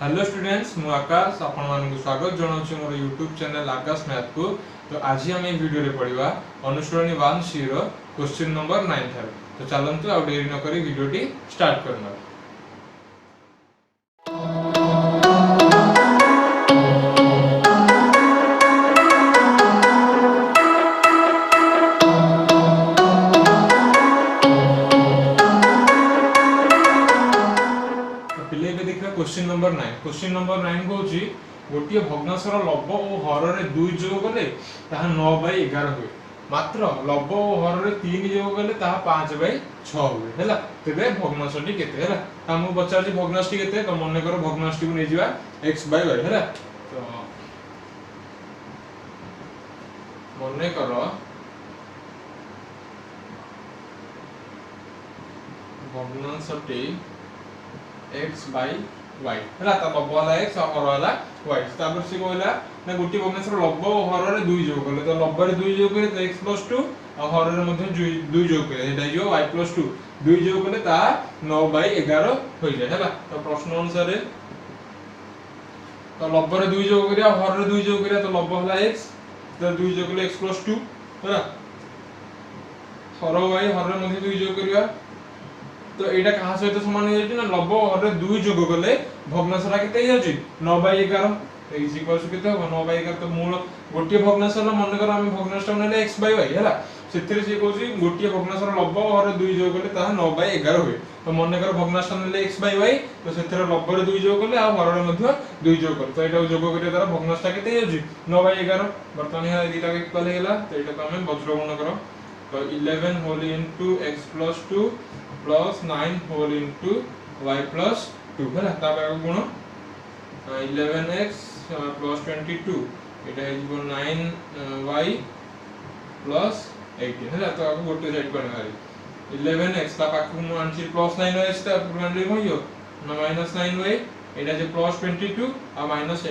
Hello students मु आकाश आपण मानक स्वागत जनाऊँ मोर यूट्यूब चैनल आकाश मैथ को। तो आज आम वीडियो रे पढ़िबा अनुसरणी 1C रो क्वेश्चन नंबर 9 थार। तो चलंतु आ देरी न करी वीडियोटी स्टार्ट करना। क्वेश्चन नंबर 9 कहूँ गोटे भग्नांशर लब और हर रे 2 जोग गले ताहा 9/11 हुए। मात्र लब और हर रे 3 जोग गले ताहा 5/6 हुए हैला। तेबे भग्नांशटी केते हैला हमु पचार जे भग्नांशटी केते तो मन कर भग्नांशटी को नै जिवा x/y हैला। तो मन कर भग्नांशटी x/y हैला त लब वाला x और हर वाला y। तापर से कहला ना गोटी भग्नांशर लब और हर रे 2 जोग करले तो लब रे 2 जोग करे तो x+2 और हर रे मध्ये 2 जोग करे एटा जो y+2 2 जोग करले ता 9/11 होई जाय हैला। तो प्रश्न अनुसार तो लब रे 2 जोग करिया हर रे 2 जोग करिया तो लब होला x तो 2 जोग करले x+2 हैला। हर y हर रे मध्ये 2 जोग करिया तो एटा कहा सहित समान हो जाय ना लब हर रे 2 जोग गले भग्नांशरा केते हो जाय 9/11 इज इक्वल टू केते हो 9/11। तो मूल गोटी भग्नांशर मन कर हम भग्नांशटा नेले x/y हैला सेतिरे से कहूची गोटी भग्नांशर लब हर रे 2 जोग गले ता 9/11 होय। तो मन कर भग्नांशटा नेले x/y तो सेतिरे लब रे 2 जोग गले आ हर रे मध्ये 2 जोग कर तो एटा जोग करिया द्वारा भग्नांशटा केते हो जाय 9/11। वर्तमान हे दिटा इक्वल हे गेला तो एटा को हम बज्रगुण करो तो 11 whole into x+2 plus 9 whole into y+2 हैला। तापर गुण 11x प्लस 22 एटा हे जीव 9y प्लस 18 हैला। तो आको गोटे साइड करना है 11x ता पाखु मु आनछि प्लस 9x ता पुरान रे होइयो ना -9y एटा जे प्लस 22 आ -18 से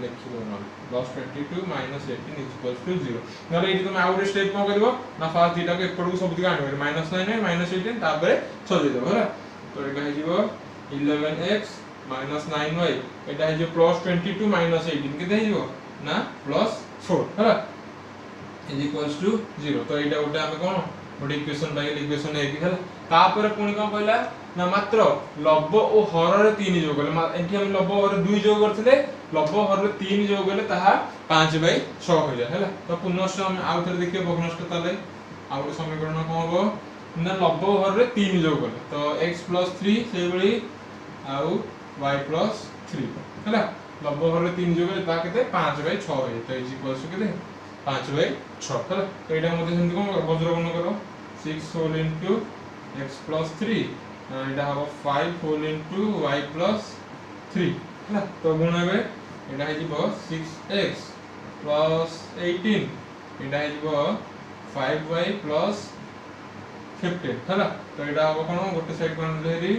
लिखिबो न प्लस 22 -18 इज इक्वल टू 0। नले एटी तुम आउट स्टेप को करबो ना फास्ट थीटा को एपड़ को सब दिगा आनबो -9 -18 तापर सजे देबो हैला। तो एटा हे जीव 11x -9y एटा हे जो प्लस 22 -18 केते हे जीव ना प्लस 4 हैला इज इक्वल टू 0। तो एटा ओटा हम कोन गोटे इक्वेशन बाय इक्वेशन है कि हैला। तापर पुनी कोन कहला ना मात्र लब और हर रे 3 जोग गले एठी हम लब और 2 जोग करथिले लब हर रे 3 जोग गले ताहा 5/6 हो जाय हैला। तो पुनश्च हम आउ थरे देखिए भग्नांश ताले आउ समीकरण कोन होबो ना लब हर रे 3 जोग गले तो x+3 से बळी आउ y+3 हैला। लब हर रे 3 जोग गले ता केते 5/6 हो जाय तो इज इक्वल टू केते 5/6 हैला। तो एटा मध्ये सेमति कोन बज्रगुण करो 6 होल इनटू x+3 एटा हो 5 होल इनटू y+3 हैला। तो गुण हेबे एटा हे जीव 6x प्लस 18 एटा हे जीव 5y प्लस 15 हैला। तो एटा हो कोन गोटे साइड कोन देरी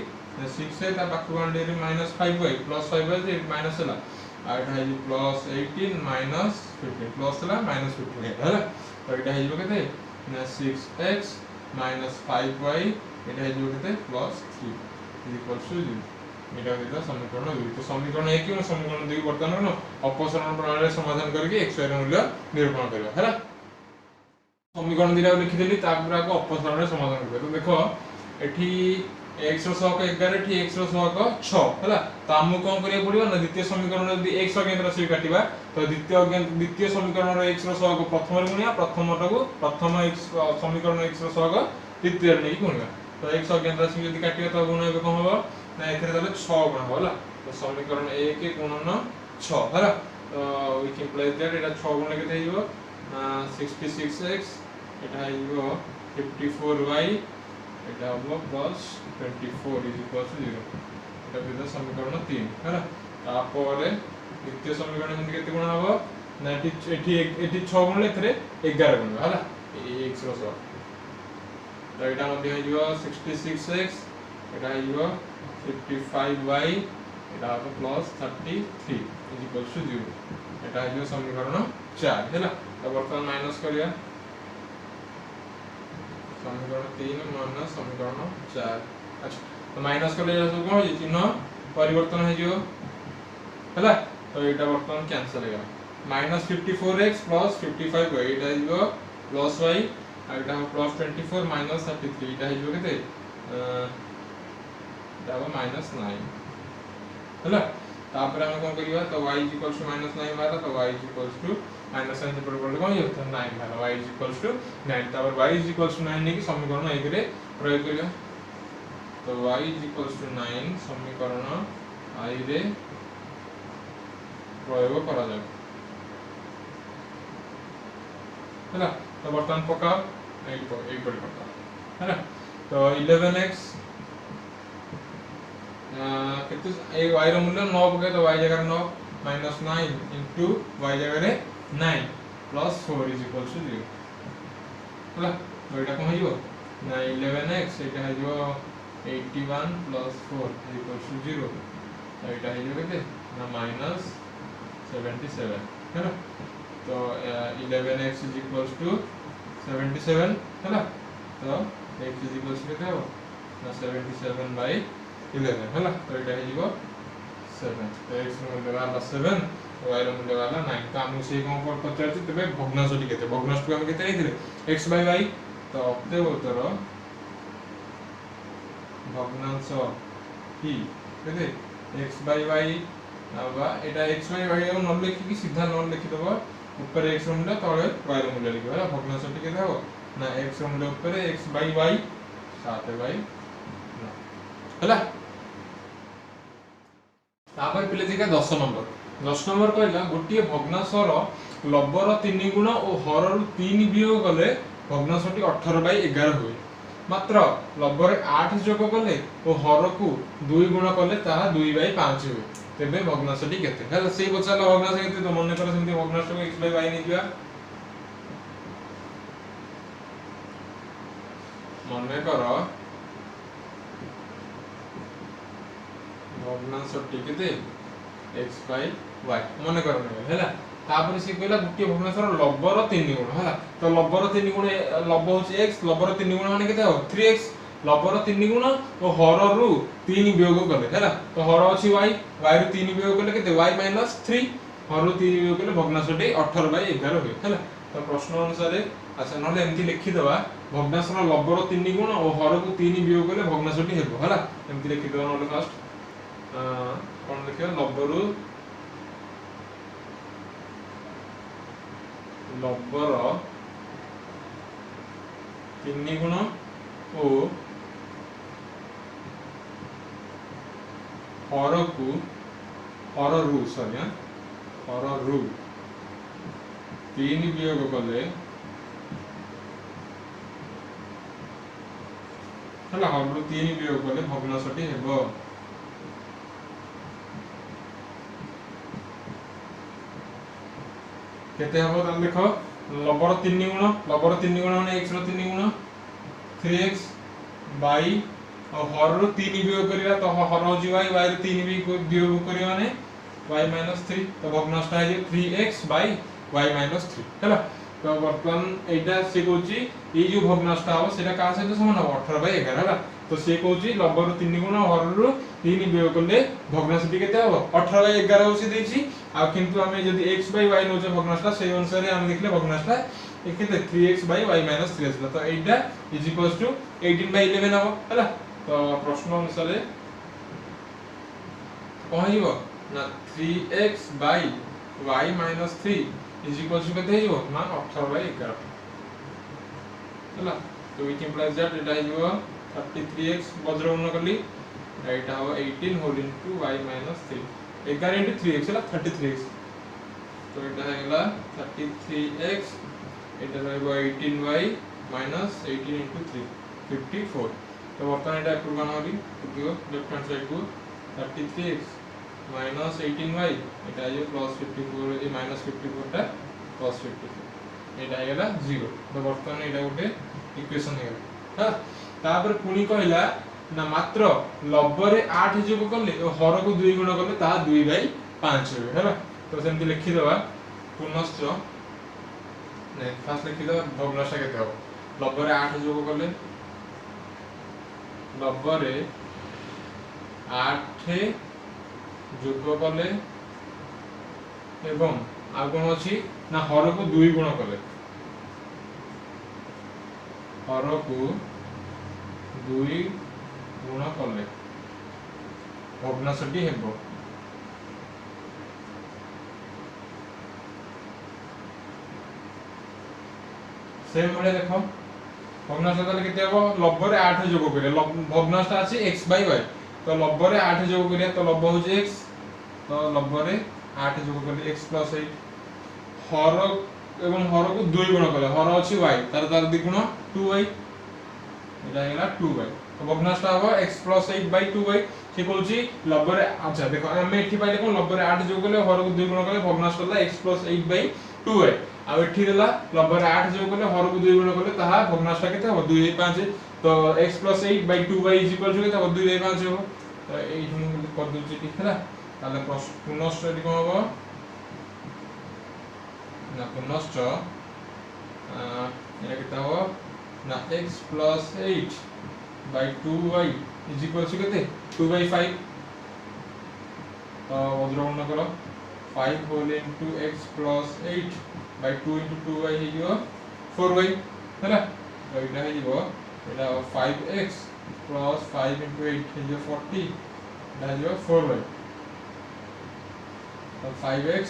6 है ता बाकी कोन देरी -5y प्लस 5y जे माइनस हैला आ एटा हे प्लस 18 माइनस 15 प्लस हैला -15 हैला। तो एटा हे जीव केते ना 6x माइनस 5y एटा हे जीव केते प्लस 3 इज इक्वल टू 0। एटा हेला समीकरण 2। तो समीकरण 1 और समीकरण 2 वर्तमान न अपसरण प्रणाली रे समाधान करके x y ର मूल्य निरूपण करबा हैला। समीकरण दिरा लिखि देली तापर को अपसरण रे समाधान करबा। तो देखो एठी x रो सहग 11 एठी x रो सहग 6 हैला। तो हमु कोन करिया पड़िबो ना द्वितीय समीकरण यदि x अज्ञात राशि काटिबा तो द्वितीय समीकरण रो x रो सहग प्रथम रे गुणिया प्रथमटको प्रथम x समीकरण x रो सहग द्वितीय रे नै गुणिया तो x अज्ञात राशि यदि काटिबा तो गुण हेबे कोन होबो ना एथरे तले 6 गुण हो हैला। तो समीकरण 1 गुणन 6 हैला। तो वी कैन प्लेस दैट एटा 6 गुण केते हिबो 66x एटा हिबो 54y एटा होबो प्लस 24 इज इक्वल टू 0। एटा बिदा समीकरण 3 हैला। तापर द्वितीय समीकरण हिंदी केते गुण होबो ना एठी 6 गुण एथरे 11 गुण हैला x रो सह तो एटा मध्ये हिबो 66x एटा हिबो 55y एटा हो प्लस 33 इज इक्वल टू 0। एटा हिबो समीकरण 4 हैला। तो वर्तमान माइनस करिया समीकरण 3 माइनस समीकरण 4 अच्छा तो माइनस करले सब कोन चिन्ह परिवर्तन हे जो हैला तो एटा वर्तमान कैंसिल हो गया -54x + 55y एटा हिजो +y एटा +24 -33 एटा हिजो केते एटा -9 हैला तापर हम कोन करिवा तो y -9 बारा तो y माइनस साइन पर बोले कोन होता 9 बारा y 9 तापर y 9 ने की समीकरण 1 रे प्रयोग करियो तो y 9 समीकरण i रे प्रयोग करा जाय हैला तो बर्तमान पका 8 पर पका हैला तो 11x कितु ए y रो मूल्य 9 पके तो y जगह 9 -9 * y जगह रे 9 + 4 = 0 हैला तो एटा कोन हिजो ना 11x एटा हिजो 81 + 4 = 0 तो एटा हिजो केते ना -77 हैला तो 11x = 77 हैला तो x केते हो ना 77/11 हैला तो एटा हिजो 7 तो x रो मूल्य वाला 7 y रो मूल्य वाला 9 तो हम से कोन पर पचार छी तबे भग्नांशटी केते भग्नांश हम केते नेथिले x/y तो अते उत्तर भग्नांश की केते x/y आबा एटा x/y को न लिखि की सीधा न लिखि दबो ऊपर x रो मूल्य तळे y रो मूल्य लिखिबा भग्नांशटी केते हो ना x रो मूल्य ऊपर x/y 7/9 हैला तापर पिले देखा 10 नंबर कहला गोटिए भग्नांशर लब्बर 3 गुण और हरर 3 वियोग कले भग्नांशटी 18/11 हुए मात्र लब्बर 8 जोग कले और हर को 2 गुण कले ताहा 2/5 हुए तेबे भग्नांशटी केते हैला सेही बचाला भग्नांश केते तो मन कर सेमती भग्नांश को x/y नै दिया मन कर भग्नांशटी केते x/y मन कर हैला तापर से कहला गुटिए भग्नांशर लब्बर 3 गुण हैला तो लब्बर 3 गुण लब होची x लब्बर 3 गुण माने केते हो 3x लब्बर 3 गुण और हर रु 3 वियोग कले हैला तो हर अछि y y रु 3 वियोग कले केते y - 3 हर रु 3 वियोग कले भग्नांशटी 18/11 होय हैला तो प्रश्न अनुसार अच्छा नले एमती लिखि दबा भग्नांशर लब्बर 3 गुण और हर को 3 वियोग कले भग्नांशटी हेबो हैला एमती लिखि दबा नले फास्ट कौन लिखे लब्बर 3 गुण और हर रु 3 वियोग कले हैला हर रु 3 वियोग कले भग्नांशटी हेबो केते हबो त देखो लब्बर 3 गुण माने x रो 3 गुण 3x y और हर रो 3 वियोग करिया तो हर हो जी y y रो 3 वियोग करिया माने y - 3 तो भग्नांश है 3x y - 3 हैला तो वर्तमान एटा से कहूची ए जो भग्नांशटा हो सेटा का सहित समान हो 18/11 हैला तो से कहूची लब्बर 3 गुण हर रो 3 वियोग करले भग्नांशटी केते हो 18/11 हो से देछि आ किंतु हमें यदि x/y नोचे भग्नांशटा से अनुसार हम लिखले भग्नांशटा केते 3x/y - 3 असला तो एटा = 18/11 हो हैला तो प्रश्न अनुसार कहइबो ना 3x/y - 3 केते हिबो ना 18/11 हैला तो it implies that Etah हिबो 33x वज्रगुण करली एटा हो 18 whole into y - 3 11 into 3x है 33x तो एटा हैला 33x एटा रहबो 18y - 18 into 3 54 तो वर्तमान एटा पूर्ण होली देखियो लेफ्ट हैंड साइड को 33x - 18y एटा है +54 ए -54 टा +54 एटा हैला 0 तो वर्तमान एटा गोटे इक्वेशन हैला हां तापर पुनी कहला ना मात्र लब्बरे 8 जोग करले हर को 2 गुण करले ता 2/5 होय हैला तो सेमति लिखि दबा पुनश्च ने फास्ट लिखि दबा भग्नांश केते हो लब्बरे 8 जोग करले लब्बरे 8 जोग करले एवं आ कोन अछि ना हर को 2 गुण कले हर को 2 गुण कले भग्नांशटी हेबो सेम भले देखो भग्नांश ताले केते हबो लब्ध रे 8 जोग करे भग्नांशटा अछि x y तो लब्ध रे 8 जोग करे तो लब्ध हो x तो लब्ध रे 8 जोग करे x 8 हर एवं हर को 2 गुण करे हर अछि y तार तार द्विगुण 2y एटा हेला 2y तो भग्नांशटा हबो x 8 2y से कहउची लब्ध रे अच्छा देखो हम एठी पाइले कोन लब्ध रे 8 जोग करे हर को 2 गुण करे भग्नांशटा ला x 8 2y आ एठी देला लब्ध रे 8 जोग करे हर को 2 गुण करे ताहा भग्नांशटा केते हबो 2 5 तो x 8 2y केते हबो 2 5 हबो तो एई हम कर दोची ठीक हैला ताले पुनश्च एठी कोन हबो ना पुनश्च एटा केते हबो ना x 8 2y केते 2/5 तो वज्रगणना करो 5 whole into x + 8 by 2 into 2y he go 4y हैला तो इटा हे जीवो एटा 5x plus 5 into 8 he go 40 एटा जीवो 4y तो 5x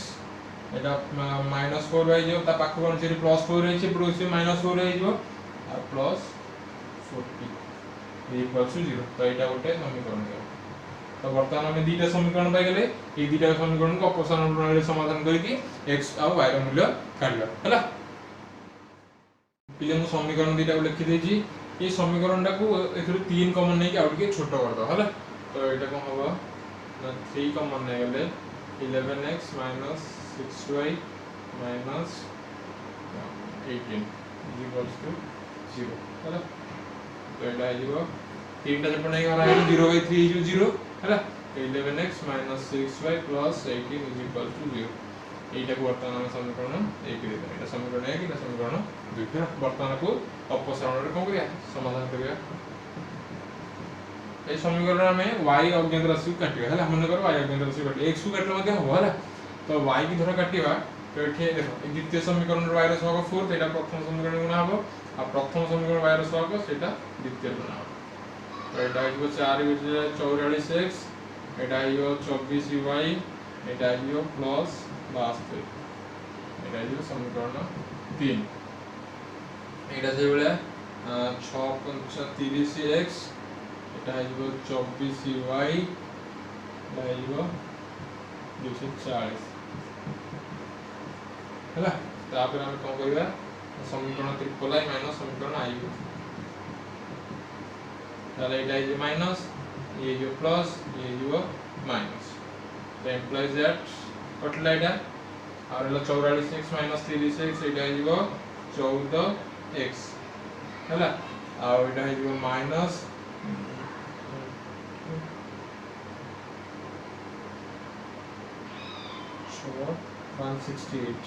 एटा -4y जीवो ता पाखु कोन छै +4 है छै प्लस -4 है जीवो आ प्लस 40 = 0 तो एटा गोटे समीकरण है तो वर्तमान हम दीटा समीकरण पाई गेले ए दीटा समीकरण को अपसारण प्रणाली समाधान करके x और y रो मूल्य काढला हैला पिले मु समीकरण दीटा को लिखि देजी ए समीकरणटा को एथरो 3 कॉमन नै कि आउट के छोटो कर दो हैला तो एटा कोन होबो ना 3 कॉमन नै गेले 11x - 6y - 18 = 0 हैला तो एटा आइबो 3 टा जब नै गरा 0/3 = 0 हैला 11x - 6y + 18 = 0 एटा को वर्तमान समीकरण 1 रे एटा समीकरण 1 एटा समीकरण 2 है वर्तमान को अपसारण रे कोन करिया समाधान करिया ए समीकरण में y अज्ञात राशि काटिया हैला हमने कर y अज्ञात राशि काटिया x को काटले मते हो हैला तो y की धर काटिया तो एठे देखो द्वितीय समीकरण रे y रो सहग 4 तो एटा प्रथम समीकरण गुणा हबो आ प्रथम समीकरण y रो सहग सेटा द्वितीय गुणा हबो तो एटा आइबो 4 * 44x एटा आइबो 24y एटा आइबो प्लस 72 एटा आइबो समीकरण 3 एटा जे बेले 6 * 30x एटा आइबो 24y एटा आइबो 240 हैला तापर हम कोन करिया समीकरण ट्रिपल i माइनस समीकरण i ताले एटा इज माइनस ये जो प्लस ये जो माइनस तो implies that कटला एटा और एला 44x - 30x Etah is 14x हैला और एटा is minus 168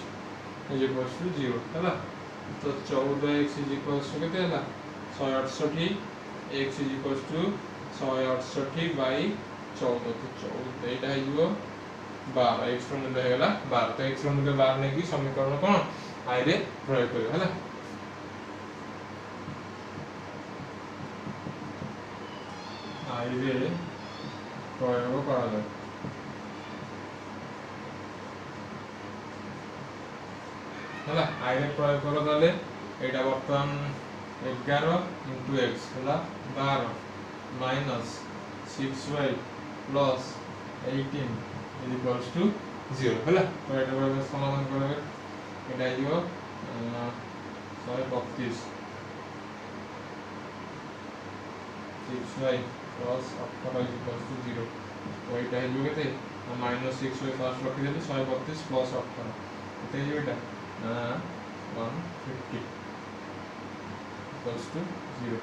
is equals to 0 हैला तो 14x is equals to केते हैला 168 x is equals to 168 by 14 तो 14 एटा है जो 12 x रो मूल्य हैला 12 तो x रो मूल्य 12 ने की समीकरण कोन i रे प्रयोग करियो हैला i रे प्रयोग करा जाय हैला i रे प्रयोग करो ताले एटा वर्तमान 11 into x हैला 12 minus 6y plus 18 is equals to 0 हैला तो एटा को समाधान करबे एटा आइयो 132 6y plus 18 is equals to 0 तो एटा आइयो केते minus 6y फर्स्ट रखि देले 132 plus 18 केते आइयो एटा 150 equals to 0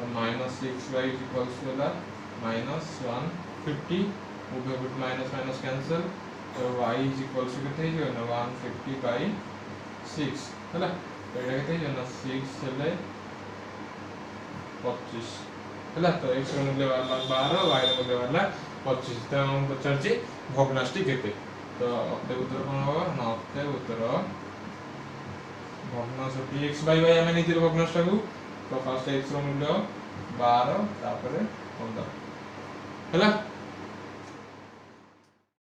और minus 6y is equals to that minus 150 उभय पट minus minus cancel तो y is equals to कितने जो है ना 150 by 6 है ना तो ये कितने जो ना 6 चले 25 है ना तो x का मूल्य वाला 12 y का मूल्य वाला 25 तो हम बच्चे भग्नांशटी कितने तो तो अतएव उत्तर कौन होगा ना अतएव उत्तर भग्नांश x by y हमें नहीं भग्नांश को तो फर्स्ट x रो मूल्य 12 तापर 15 हैला।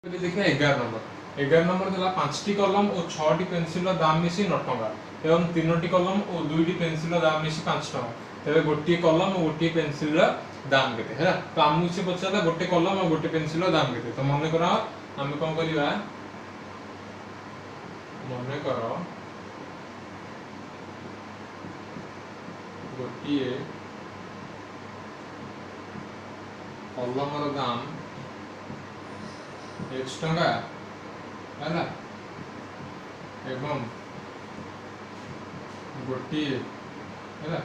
देखिए 11 नंबर देला 5 टी कलम और 6 टी पेंसिल दाम मिसी 9 टका एवं 3 टी कलम और 2 टी पेंसिल दाम मिसी 5 टका तबे गोटी कलम और गोटी पेंसिल दाम केते हैला। तो आमु से पछाला गोटे कलम और गोटे पेंसिल दाम केते तो मन करा हम कोन करिवा मन करो गोटी कलम रो दाम x टका हैला एवं गोटी हैला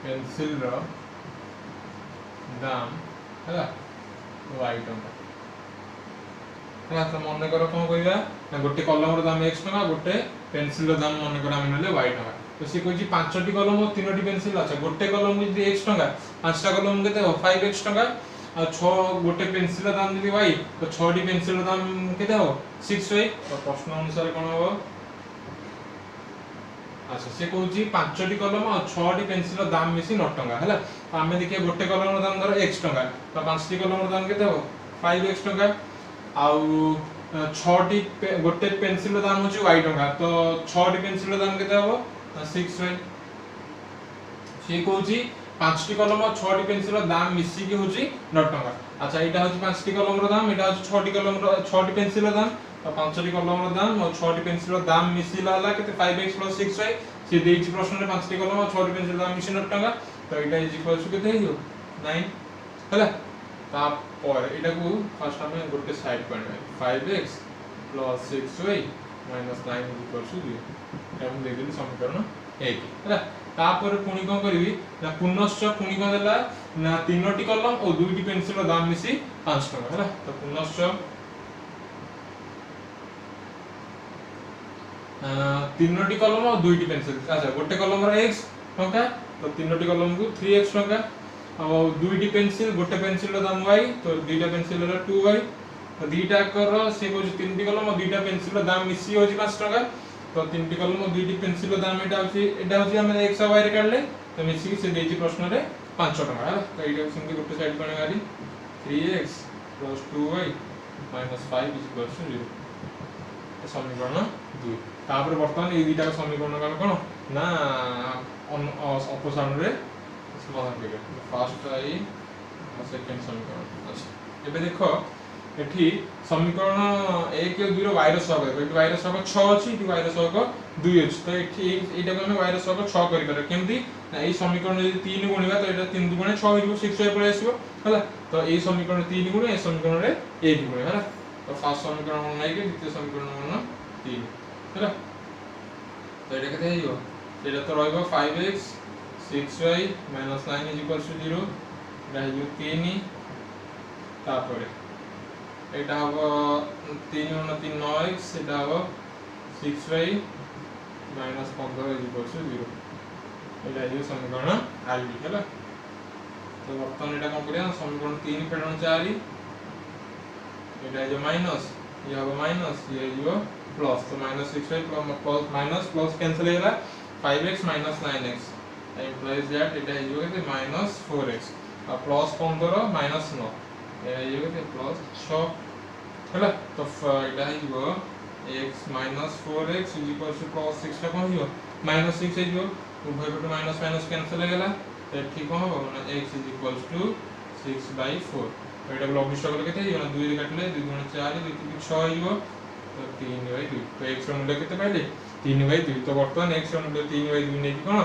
पेंसिल रो दाम हैला y टका हैला। तो मन करो कोन करिवा ना गोटे कलम रो दाम x टका गोटे पेंसिल रो दाम मन करो हम नेले y टका तो सी कोची 5 टी कलम और 3 टी पेंसिल अच्छा गोटे कलम यदि x टका 5 टा कलम केते 5x टका और 6 गोटे पेंसिल दाम यदि y तो 6 टी पेंसिल दाम केते हो 6y तो प्रश्न अनुसार कोन हो अच्छा से कोची 5 टी कलम और 6 टी पेंसिल दाम मिसी 9 टका हैला। तो हमें देखिए गोटे कलम रो दाम धरो x टका तो 5 टी कलम रो दाम केते हो 5x टका आउ 6 टी गोटे पेंसिल दाम होची y टका तो 6 टी पेंसिल दाम केते हो 6y से कोची 5 टी कलम और 6 टी पेंसिल दाम मिसी की होची 9 टका अच्छा एटा होची 5 टी कलम रो दाम एटा होची 6 टी कलम रो 6 टी पेंसिल दाम तो 5 टी कलम रो दाम और 6 टी पेंसिल दाम मिसिला हला केते 5x + 6y से देछि प्रश्न रे 5 टी कलम और 6 टी पेंसिल दाम मिसी 9 टका तो एटा इज इक्वल टू केते हियो 9 हला। ता पर एटा को फर्स्ट हमें गोटे साइड पड़े 5x + 6y - 9 = 0 हम दे देली समीकरण 1 हैला। तापर पुणी कोन करबी ना पुनश्च पुणी कोन देला ना 3 टी कलम और 2 टी पेंसिल दाम मिसी 5 टका हैला। तो पुनश्च 3 टी कलम और 2 टी पेंसिल अच्छा गोटे कलम रो x टका तो 3 टी कलम को 3x टका और 2 टी पेंसिल गोटे पेंसिल दाम y तो 2 टा पेंसिल रो 2y तो 2 टा कर से को 3 टी कलम और 2 टा पेंसिल दाम मिसी होची 5 टका तो 3 टी कलम और 2 टी पेंसिल दाम एटा होची हम x और y रे काढले तो मिसी से देछि प्रश्न रे 5 टका हैला। तो एटा सेमति गोटे साइड बने गाली 3x + 2y - 5 = 0 समीकरण 2 तापर वर्तमान ए दुटा समीकरण कोन ना अपसारण रे समाधान करियो फर्स्ट आई सेकंड समीकरण अच्छा एबे देखो एठी समीकरण 1 और 2 रो y रो सहग एठी y रो सहग 6 अछि एठी y रो सहग 2 अछि तो एठी एटा को हम y रो सहग 6 करि पारे केमति ना ए समीकरण यदि 3 गुणिबा तो एटा 3 गुणे 6 हिबो 6y पळे आसीबो हला। तो ए समीकरण 3 गुणे ए समीकरण रे 1 गुणे हला। तो फर्स्ट समीकरण नै के द्वितीय समीकरण मन 3 हला। तो एटा केते हियो एटा तो रहइबो 5x 6y - 9 = 0 एटा हियो 3 तापरे एटा हबो 3 * 3 9x एटा हबो 6y - 15 = 0 एटा हियो समीकरण आली हला। तो वर्तमान एटा कोन करिया समीकरण 3 फेडन 4 एटा जो माइनस ये हबो माइनस ये जो प्लस तो -6y plus minus plus cancel हेला 5x - 9x implies that एटा हियो के -4x और प्लस 15 -9 एटा हियो के प्लस 6 हैला। तो एटा हियो x - 4x = प्लस 6 टा कोन हियो -6 हियो उभय पट माइनस माइनस कैंसिल हेला तो ठीक कोन हो ना x = 6/4 एटा लॉग स्टॉक केते हियो ना 2 रे काटले 2 * 4 2 * 6 हियो तो 3/2 तो x रो मूल्य केते पाइले 3/2 तो वर्तमान x रो मूल्य 3/2 नै कोन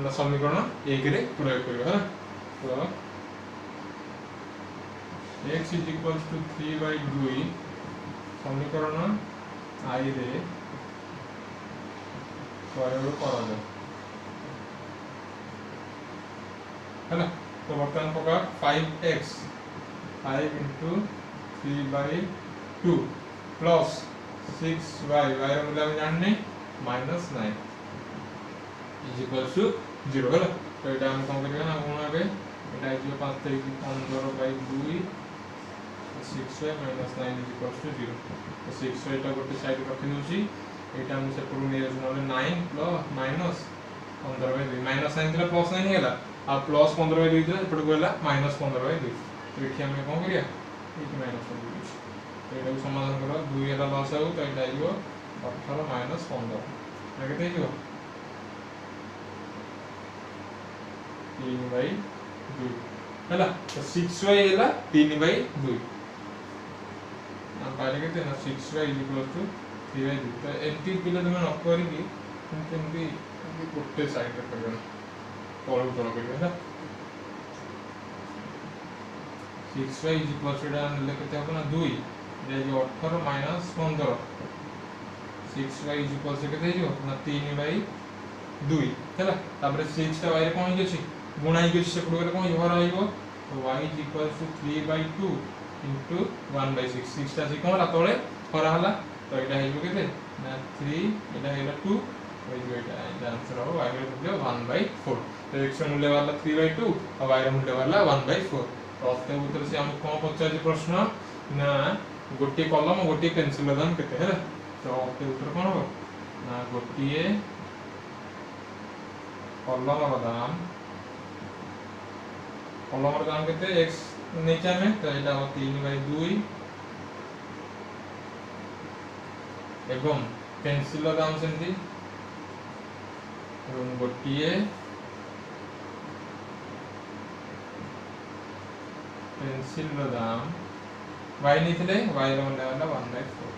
ना समीकरण 1 रे प्रयोग करियो है तो x = 3/2 समीकरण i रे प्रयोग करा जाय हैला। तो वर्तमान प्रकार 5x 5 * 3/2 प्लस 6y y रो मूल्य हम जानने -9 = 0 हैला। तो एटा हम कोन करिया ना कोन आबे एटा जो 5 * 15/2 6y minus 9 is equals to 0 तो 6y टा गोटे साइड रखि नउची एटा हम से पुरु नै नले 9 प्लस माइनस 15/2 माइनस 9 थिला प्लस 9 हेला आ प्लस 15/2 थिला एपट गला माइनस 15/2 तो एठी हम कोन करिया एठी माइनस 15 तो एटा को समाधान करो 2 हेला लॉस आउ तो एटा आइयो 18 माइनस 15 ना केते हियो 3/2 हैला तो 6y हैला 3/2 हम पाले केते ना 6y = 3/2 तो एंटी पिले तुम न करी की एंटी गोटे साइड रे करबो तळु तळ करबो हैला 6y = ले केते हो ना 2 जे 18 माइनस 15 6y = केते हियो ना 3/2 हैला तापर 6 टा y रे कोन हियो छी गुणा ही से पुडरे कोन घर आइबो तो y = 3/2 into 1/6 6 टा से कोन ला तळे खरा हला तो एटा हेबो केते ना 3 एटा हेला 2 ओइ जो एटा आंसर हो y रे मूल्य 1/4 तो x रे मूल्य वाला 3/2 और y रे मूल्य वाला 1/4 तो अते उत्तर से हम कोन पचार प्रश्न ना गोटी कलम गोटी पेंसिल दाम केते है तो अते उत्तर कोन हो ना गोटी कलम दाम केते x नीचे में तो एटा हो 3/2 एवं पेंसिल दाम सेंती एवं गोटिए पेंसिल दाम y नीथिले y रो मूल्य वाला 1/4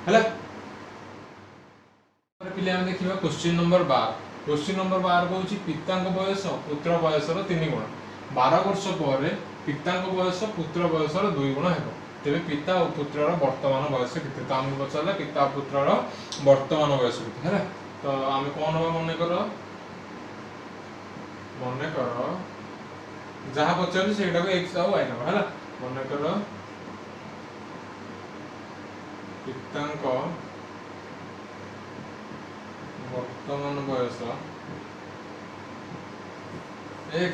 हला पिले हम देखिबा क्वेश्चन नंबर 12 क्वेश्चन नंबर 12 कहूची पितांक बयस पुत्र बयसर 3 गुण 12 वर्ष पर पितांक बयस पुत्र बयसर 2 गुण हेबो तेबे पिता और पुत्रर वर्तमान बयस केते तो हम बचाला पिता और पुत्रर वर्तमान बयस केते हैला तो हम कोन हो मने करो जहा बचल सेटा को x और y नबा हैला मने करो पितांक वर्तमान बयस x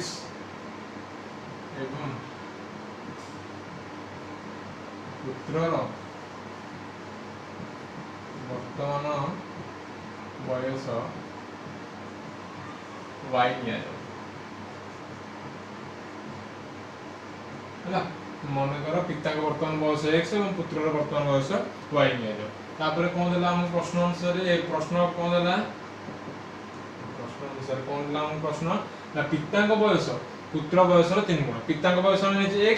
एवं पुत्रर वर्तमान बयस y निया हैला मन कर पिता के वर्तमान बयस x एवं पुत्रर वर्तमान बयस y निया तापर कोन देला हम प्रश्न अनुसार ए प्रश्न कोन देला प्रश्न अनुसार कोन देला हम प्रश्न ना पितांक बयस पुत्र बयसर 3 गुण पितांक बयस ने x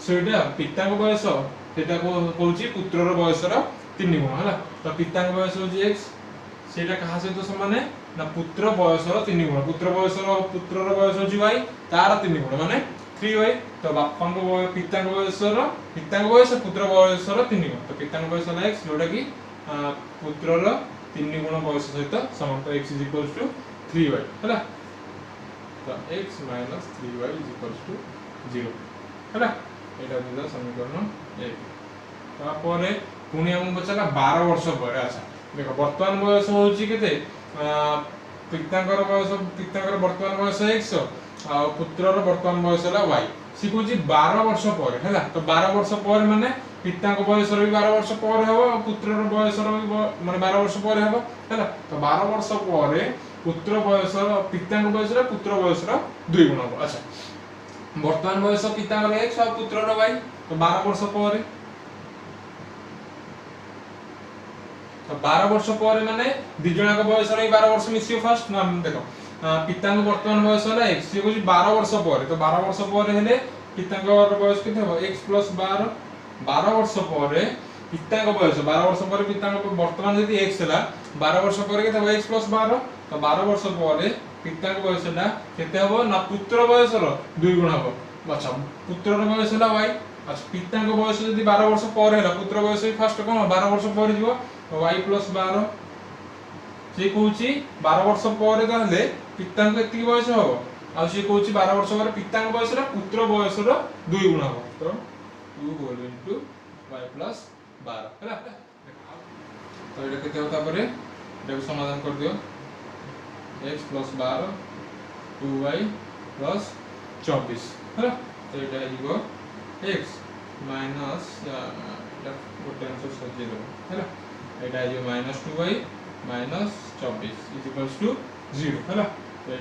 सेटा पितांक बयस सेटा को कहूची पुत्रर बयसर 3 गुण हला तो पितांक बयस हो x सेटा कहा से तो समान है ना पुत्र बयसर 3 गुण पुत्रर बयस हो y तार 3 गुण माने 3y तो बापांक पितांक बयस पुत्र बयसर 3 गुण तो पितांक बयस होला x जोटा की पुत्रर 3 गुण बयस सहित समान तो x = 3y हला तो x - 3y = 0 हला एटा दिला समीकरण 1 तापर पुनी हम बचला 12 वर्ष पर अच्छा देखो वर्तमान बयस होची केते पितांकर वर्तमान बयस x आ पुत्रर वर्तमान बयस होला y सी कोची 12 वर्ष पर हैला तो 12 वर्ष पर माने पितांक बयस रो 12 वर्ष पर हेबो पुत्रर बयस रो माने 12 वर्ष पर हेबो हैला तो 12 वर्ष पर पुत्र बयस पितांक बयस रो पुत्र बयस रो 2 गुण हो अच्छा वर्तमान बयस पितांक x और पुत्रर y तो 12 वर्ष पर तो 12 वर्ष पर माने दि जणा को बयस रो 12 वर्ष मिसियो फर्स्ट ना देखो पितांक वर्तमान बयस होला x से कोची 12 वर्ष पर तो 12 वर्ष पर हेले पितांक बयस केते हो x + 12 12 वर्ष पर पितांक बयस 12 वर्ष पर पितांक वर्तमान यदि x होला 12 वर्ष पर केते हो x + 12 तो 12 वर्ष पर पितांक बयस होला केते हो ना पुत्र बयस रो 2 गुण हो अच्छा पुत्रर बयस होला y अच्छा पितांक बयस यदि 12 वर्ष पर होला पुत्र बयस फर्स्ट कोन 12 वर्ष पर जीवो तो y + 12 से कहूची 12 वर्ष पर गले पितांक एति बयस हो आ से कहूची 12 वर्ष पर पितांक बयस रो पुत्र बयस रो 2 गुण हो तो 2 होल इनटू y + 12 हैला तो एटा केते होता परे एटा समाधान कर दियो x + 12 2y + 24 है तो ये हो x माइनस गोटे आंसर सजे है ये minus 2y minus 24 is equals to 0 है तो ये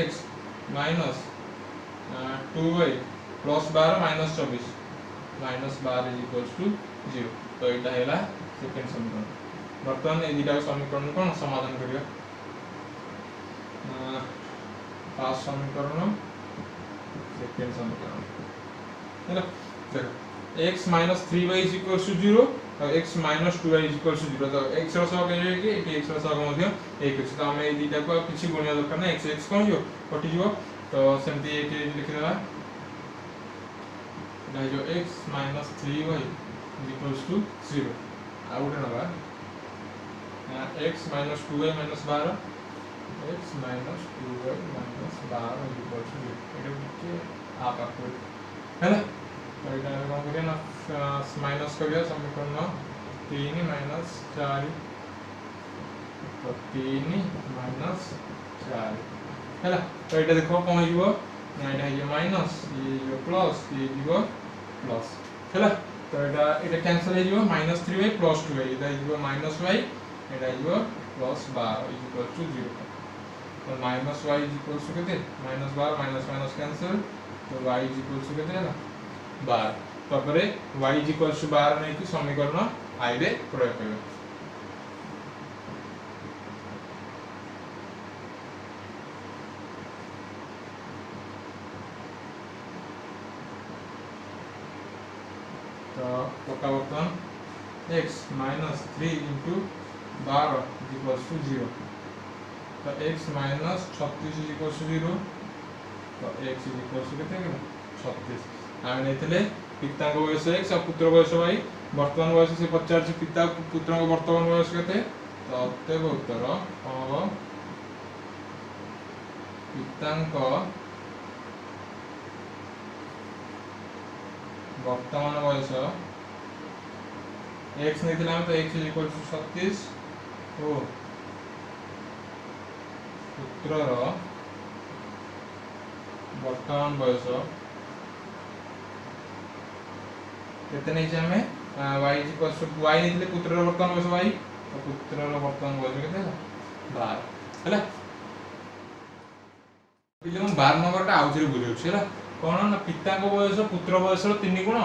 x minus 2y plus 12 minus 24 is equals to 0 तो यहाँ सेकेंड समीकरण बर्तमान ये दुटा समीकरण कौन समाधान करिया फर्स्ट समीकरण सेकेंड समीकरण है देखो x minus 3y is equals to 0 और x minus 2y is equals to 0 तो x रो सह के कि x रो सह मध्य 1 अछि तो हम ए दुटा को किछि गुणिया दरकार ना x कोन जो कटि जो तो सेमती एक लिखि देला जो x minus 3y is equals to 0 आ उठे नबा x minus 2y minus 12 x minus 2y minus 12 is equals to 0 एटा के आप है ना तो इधर कौन करिए ना माइनस करिए समीकरण 3 माइनस 4 तो 3 माइनस 4 है ना तो इधर देखो कौन हो ना ये माइनस ये प्लस ये जीवो प्लस है ना तो इधर कैंसिल हो जीवो माइनस 3y प्लस 2y इधर जीवो माइनस y इधर जीवो प्लस 12 इज इक्वल टू 0 तो minus y is equal to कितने माइनस 12 माइनस माइनस कैंसिल तो y इज इक्वल टू कितने ना 12 तबरे y इज इक्वल टू 12 नै कि समीकरण i रे प्रयोग करबे तो पक्का बर्तन x minus 3 into 12 is equal to 0 तो x minus 36 is equal to 0 तो x इज इक्वल टू कितने 36 आमे नेतले पिता को बयस x और पुत्र बयस y वर्तमान बयस से 50 पिता पुत्र को वर्तमान बयस केते तो अतएव उत्तर हो पिता को वर्तमान बयस x नेतले हम तो x इज इक्वल टू 36 ओ पुत्र रो वर्तमान बयस केते नै छै हमें y is equal to y नेतले पुत्र रो वर्तमान बयस y तो पुत्र रो वर्तमान बयस केते 12 हैला पिले हम 12 नंबर टा आउथरे बुझियो छैला कोन ना पिता को बयस पुत्र बयस रो 3 गुण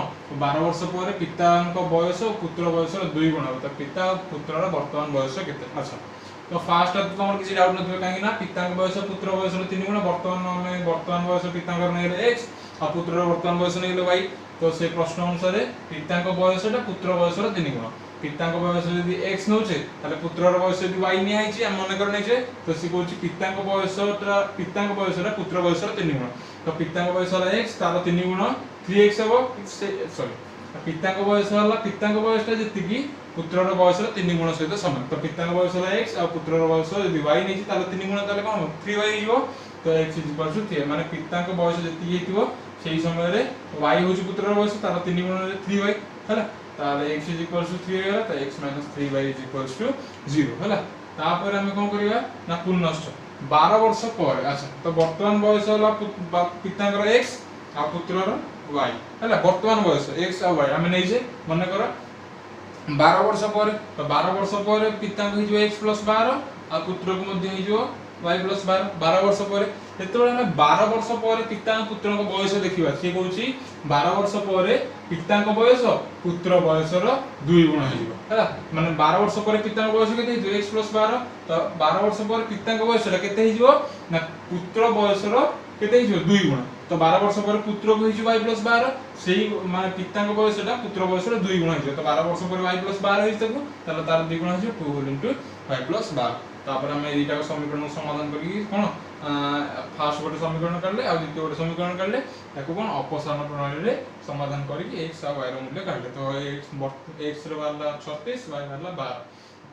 12 वर्ष पर पिता को बयस और पुत्र बयस रो 2 गुण तो पिता और पुत्र रो वर्तमान बयस केते अच्छा तो फास्ट तो तुमर किसी डाउट नथबे काहे ना पिता को बयस पुत्र बयस रो 3 गुण वर्तमान में वर्तमान बयस पिता को नै x और पुत्र रो वर्तमान बयस नै y तो से प्रश्न अनुसार पिता को बयसटा पुत्र बयस रो 3 गुण पिता को बयस यदि x नउचे ताले पुत्र रो बयस यदि y नि आइछि हम मन कर नै छै तो से कहछि पिता को बयसटा पुत्र बयस रो 3 गुण तो पिता को बयस होला x तार 3 गुण 3x हो सॉरी पिता को बयस होला पिता को बयसटा जति की पुत्र रो बयस रो 3 गुण सहित समान तो पिता को बयस होला x और पुत्र रो बयस यदि y नै छि ताले 3 गुण ताले कोन 3y हिबो तो x इज इक्वल टू 3 माने पिता को बयस जति हेतिबो सेही समय रे y होची पुत्र रो बयस तार 3 गुण 3y हला ताले x इज इक्वल टू 3 होला तो x - 3y is equal to 0 हला तापर हम कोन करिवा ना पुनश्च 12 वर्ष पर अच्छा तो वर्तमान बयस होला पिता को x आ पुत्र रो y हला वर्तमान बयस x आ y हम नै जे मन कर 12 वर्ष पर तो 12 वर्ष पर पिता को हिजो x + 12 आ पुत्र को मध्ये हिजो y + 12 वर्ष पर एतबेले हम 12 वर्ष पर पिता और पुत्र को बयस देखिबा से कहूची 12 वर्ष पर पिता को बयस पुत्र बयस रो 2 गुण हिजो हला माने 12 वर्ष पर पिता को बयस केते हिजो x + 12 तो 12 वर्ष पर पिता को बयस केते हिजो ना पुत्र बयस रो केते हिजो 2 गुण तो 12 वर्ष पर पुत्र को हिजो y + 12 सेही माने पिता को बयसटा पुत्र बयस रो 2 गुण हिजो तो 12 वर्ष पर y + 12 हिजो ताले तार 2 गुण हिजो 2 y + 12 तापर हम एटा को समीकरण समाधान करी कोन फास्ट गोटे समीकरण करले आ द्वितीय गोटे समीकरण करले ताको कोन अपसारण प्रणाली रे समाधान करी x और y रो मूल्य काढले तो x रो वाला 36 y वाला 12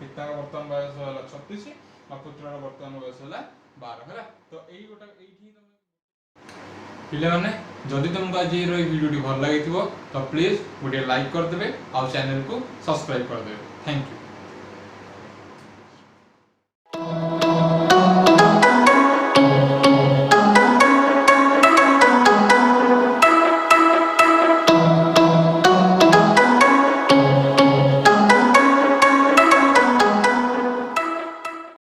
पिता का वर्तमान बयस वाला 36 और पुत्र रो वर्तमान बयस वाला 12 हैला तो एई गोटा एठी पिले माने जदि तुमको आज ये वीडियो भल लागिथिबो तो प्लीज गोटे लाइक कर देबे और चैनल को सब्सक्राइब कर देबे थैंक यू।